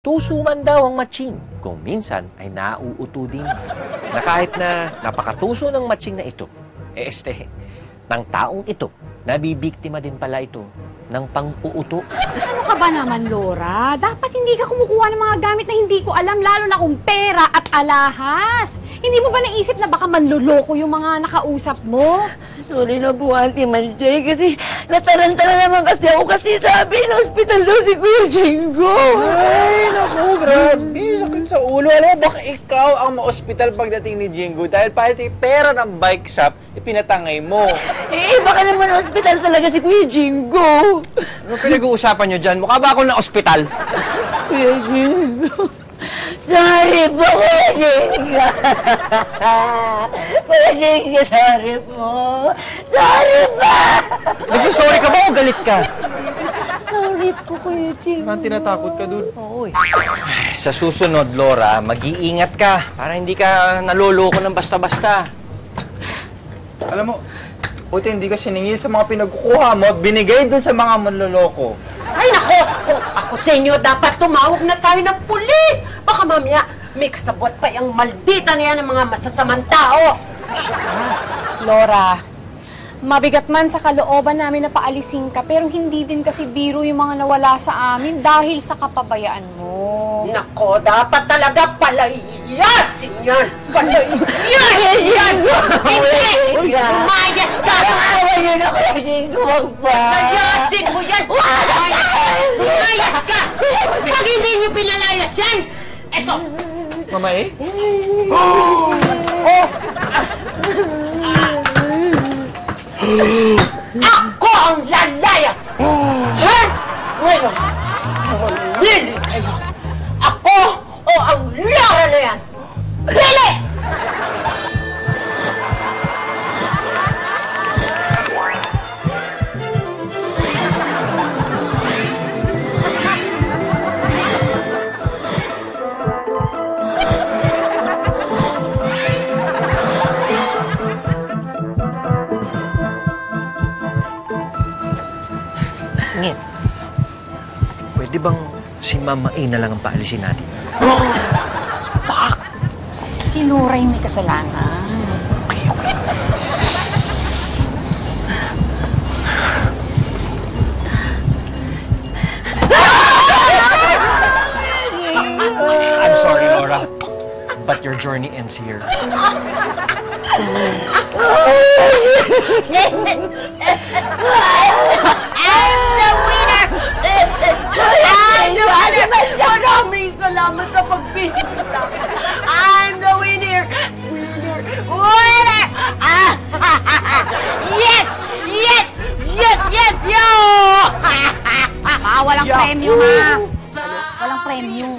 Tuso man daw ang matching, kung minsan ay nauuto din. Na kahit na napakatuso ng matching na ito, ng taong ito, nabibiktima din pala ito ng pang-uuto. Ano ka ba naman, Laura? Dapat hindi ka kumukuha ng mga gamit na hindi ko alam, lalo na kung pera at alahas. Hindi mo ba naisip na baka manloloko yung mga nakausap mo? Sorry na po, Auntie Manjay, kasi natarantala naman kasi ako kasi sabi na hospital daw si Kuya Jingo. Ay, naku, grabe. Sakit sa ulo. Alam mo, baka ikaw ang ma-hospital pagdating ni Jingo dahil pati pera ng bike shop, ipinatangay mo. Baka naman hospital talaga si Kuya Jingo. Ano pinag-uusapan nyo dyan? Mukha ba ako na ospital? Kuya Jingo. Sorry po, Kuya Jingo. Kuya Jingo, sorry po. Sorry pa. Nagsusorry ka ba o galit ka? Sorry po, Kuya Jingo. Parang tinatakot ka dun. Oo. Sa susunod, Laura, mag-iingat ka para hindi ka naloloko ng basta-basta. Alam mo, buti hindi ka siningil sa mga pinagkukuha mo at binigay dun sa mga manloloko. Ay, nako! Kung ako sa inyo, dapat tumawag na tayo ng pulis! Baka mamaya, may kasabot pa yung maldita na yan ng mga masasamang tao! Laura, mabigat man sa kalooban namin na paalisin ka, pero hindi din kasi biro yung mga nawala sa amin dahil sa kapabayaan mo. Nako, dapat talaga palayasin yan! Palayasin yan! Hindi! Lumayas ka! Awa niyo na, Kuya Jingo, wag pa. Palayasin mo yan! Lumayas ka! Pag hindi niyo pinalayas yan, eto! Mama eh? Ako ang lalayas! Ha? Ngayon, mamili kayo! Ako o ang Laura na yan? Pili! Ngit, pwede bang si Mama A na lang ang paalisin natin? Si Laura yung may kasalanan. I'm sorry, Laura, but your journey ends here. I'm the winner! I'm the winner! Maraming salamat sa pagpili sa akin. I'm the winner! Winner! Winner! Yes! Yes! Yes! Yes! Yo! Walang premyo, ha? Walang premyo.